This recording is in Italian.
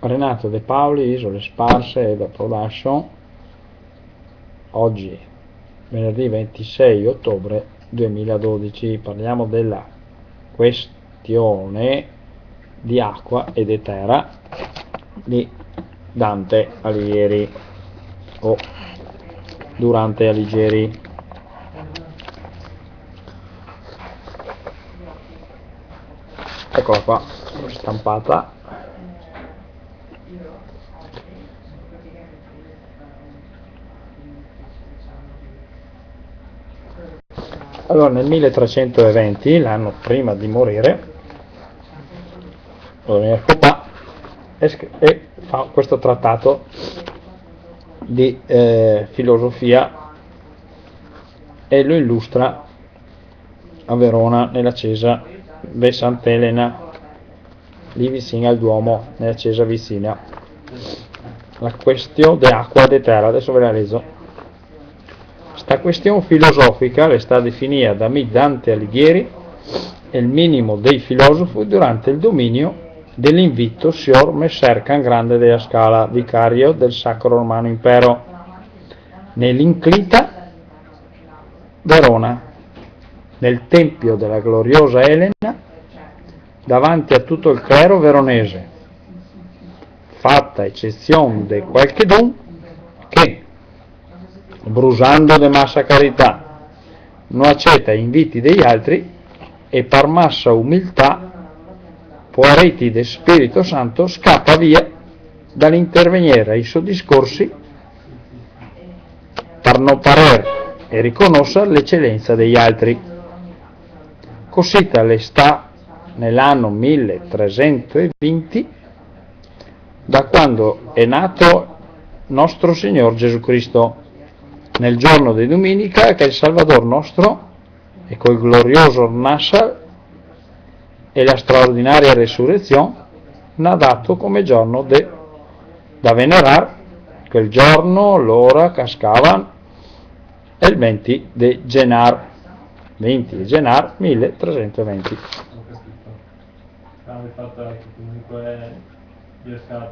Renato De Paoli, Isole Sparse, Eda Production. Oggi, venerdì 26 ottobre 2012, parliamo della questione di acqua ed etera di Dante Alighieri o Durante Alighieri. Eccola qua, stampata. Allora, nel 1320, l'anno prima di morire, Copà e fa questo trattato di filosofia e lo illustra a Verona nella chiesa di Sant'Elena, lì vicino al Duomo, nella chiesa vicina. La questione di acqua e di terra, adesso ve la leggo. Sta questione filosofica le sta definita da Dante Alighieri il minimo dei filosofi durante il dominio dell'invito Signor Messer Can Grande della Scala, vicario del Sacro Romano Impero, nell'inclita Verona, nel tempio della gloriosa Elena, davanti a tutto il clero veronese, fatta eccezione di qualche don che, brusando de massa carità, non accetta inviti degli altri e per massa umiltà, poareti del Spirito Santo, scappa via dall'intervenire ai suoi discorsi per non parer e riconoscere l'eccellenza degli altri. Così tale sta nell'anno 1320, da quando è nato nostro Signor Gesù Cristo, nel giorno di domenica che il Salvador nostro e col glorioso Nassar e la straordinaria resurrezione n'ha dato come giorno da venerare, quel giorno l'ora cascava il 20 di Genar 1320. Il fatto è che comunque riesca a